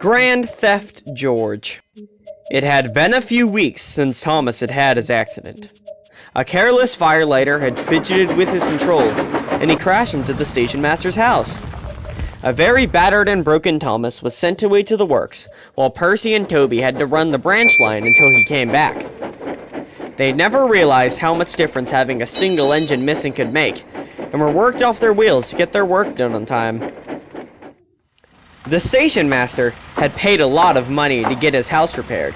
Grand Theft George. It had been a few weeks since Thomas had had his accident. A careless firelighter had fidgeted with his controls, and he crashed into the stationmaster's house. A very battered and broken Thomas was sent away to the works, while Percy and Toby had to run the branch line until he came back. They never realized how much difference having a single engine missing could make, and were worked off their wheels to get their work done on time. The Stationmaster had paid a lot of money to get his house repaired,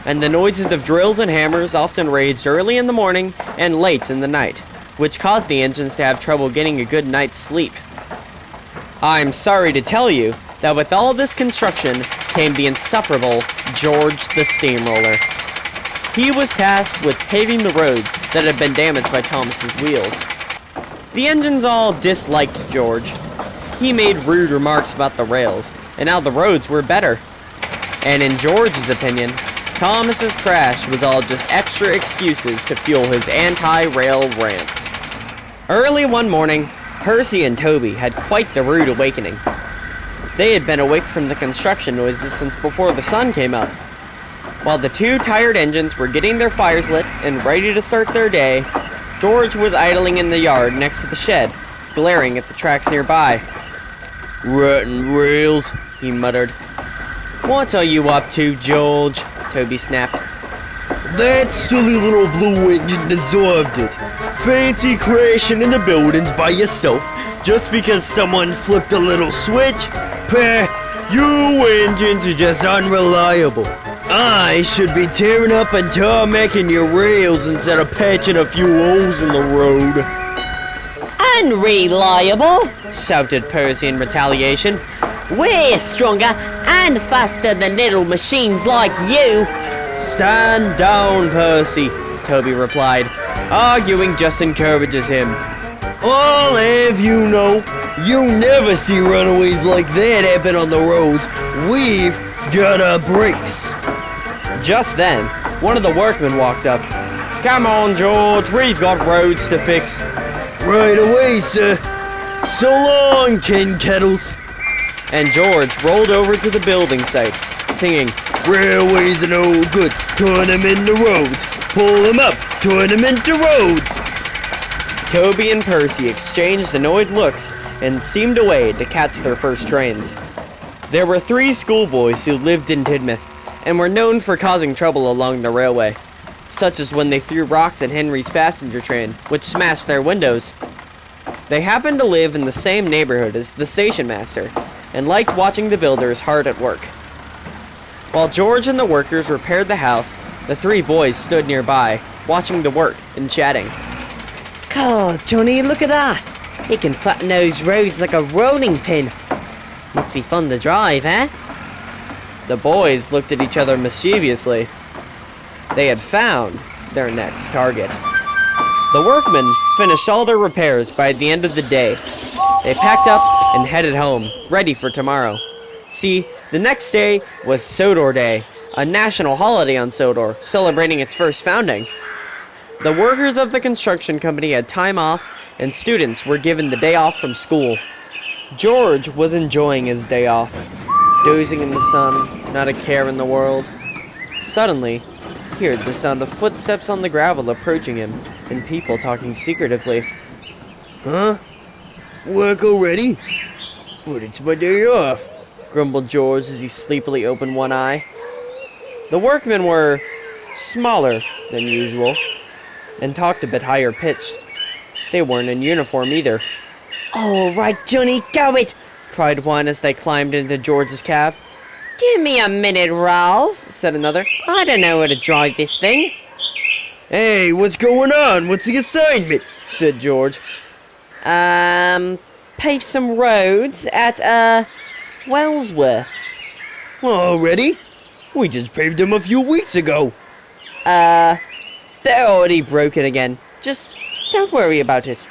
and the noises of drills and hammers often raged early in the morning and late in the night, which caused the engines to have trouble getting a good night's sleep. I'm sorry to tell you that with all this construction came the insufferable George the Steamroller. He was tasked with paving the roads that had been damaged by Thomas's wheels. The engines all disliked George. He made rude remarks about the rails, and how the roads were better. And in George's opinion, Thomas's crash was all just extra excuses to fuel his anti-rail rants. Early one morning, Percy and Toby had quite the rude awakening. They had been awake from the construction noises since before the sun came up. While the two tired engines were getting their fires lit and ready to start their day, George was idling in the yard next to the shed, glaring at the tracks nearby. "Rotten rails," he muttered. "What are you up to, George?" Toby snapped. That silly little blue engine deserved it. Fancy crashing in the buildings by yourself just because someone flipped a little switch? Pah, you engines are just unreliable. I should be tearing up and tarmacking your rails instead of patching a few holes in the road. Unreliable, shouted Percy in retaliation. We're stronger and faster than little machines like you. "Stand down, Percy," Toby replied. Arguing just encourages him. I'll have you know, you never see runaways like that happen on the roads. We've got our brakes. Just then, one of the workmen walked up. "Come on, George, we've got roads to fix." Right away, sir. So long, tin kettles. And George rolled over to the building site, singing, "Railways are no good, turn them into roads. Pull them up, turn them into roads." Toby and Percy exchanged annoyed looks and steamed away to catch their first trains. There were 3 schoolboys who lived in Tidmouth and were known for causing trouble along the railway, such as when they threw rocks at Henry's passenger train, which smashed their windows. They happened to live in the same neighborhood as the stationmaster and liked watching the builders hard at work. While George and the workers repaired the house, the 3 boys stood nearby, watching the work and chatting. God, Johnny, look at that. He can flatten those roads like a rolling pin. Must be fun to drive, eh? The boys looked at each other mischievously. They had found their next target. The workmen finished all their repairs by the end of the day. They packed up and headed home, ready for tomorrow. See, the next day was Sodor Day, a national holiday on Sodor, celebrating its first founding. The workers of the construction company had time off, and students were given the day off from school. George was enjoying his day off, dozing in the sun, not a care in the world. Suddenly, he heard the sound of footsteps on the gravel approaching him, and people talking secretively. Huh? Work already? But it's my day off, grumbled George as he sleepily opened one eye. The workmen were smaller than usual, and talked a bit higher pitched. They weren't in uniform either. All right, Johnny, go it, cried one as they climbed into George's cab. Give me a minute, Ralph, said another. I don't know how to drive this thing. Hey, what's going on? What's the assignment? said George. Pave some roads at, Wellsworth. Already? We just paved them a few weeks ago. They're already broken again. Just don't worry about it.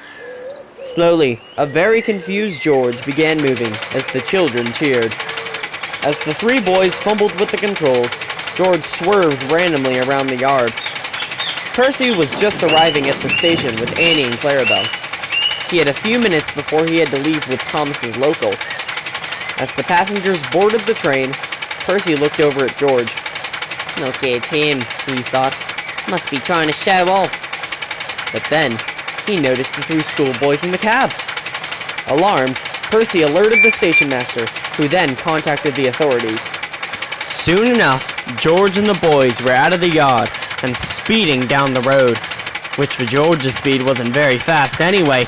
Slowly, a very confused George began moving as the children cheered. As the 3 boys fumbled with the controls, George swerved randomly around the yard. Percy was just arriving at the station with Annie and Clarabelle. He had a few minutes before he had to leave with Thomas's local. As the passengers boarded the train, Percy looked over at George. Look at him, he thought. Must be trying to show off. But then, he noticed the three schoolboys in the cab. Alarmed, Percy alerted the stationmaster, who then contacted the authorities. Soon enough, George and the boys were out of the yard and speeding down the road, which for George's speed wasn't very fast anyway.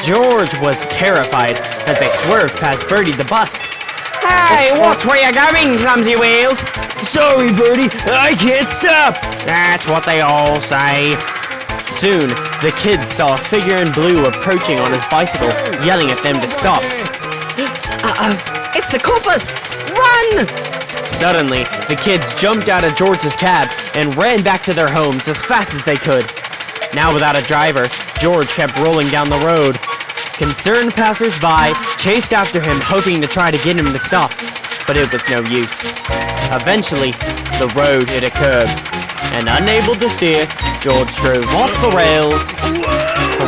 George was terrified as they swerved past Bertie the bus. Hey, watch where you're going, clumsy wheels! Sorry, Bertie, I can't stop! That's what they all say. Soon, the kids saw a figure in blue approaching on his bicycle, yelling at them to stop. Uh-oh, it's the coppers! Run! Suddenly, the kids jumped out of George's cab and ran back to their homes as fast as they could. Now without a driver, George kept rolling down the road. Concerned passers-by chased after him, hoping to try to get him to stop, but it was no use. Eventually, the road hit a curb, and unable to steer, George drove off the rails,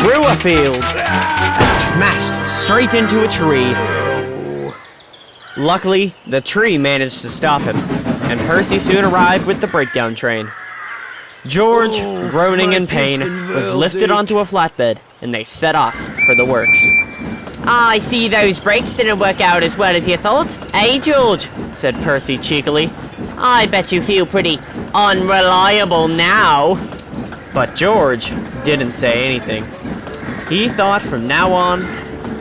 through a field, and smashed straight into a tree. Luckily, the tree managed to stop him, and Percy soon arrived with the breakdown train. George, groaning in pain, was lifted onto a flatbed, and they set off for the works. I see those brakes didn't work out as well as you thought. Eh, George? Said Percy cheekily. I bet you feel pretty unreliable now. But George didn't say anything. He thought from now on,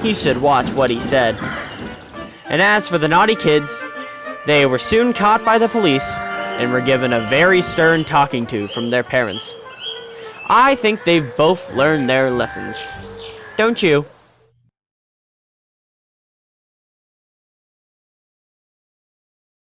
he should watch what he said. And as for the naughty kids, they were soon caught by the police and were given a very stern talking to from their parents. I think they've both learned their lessons. Don't you?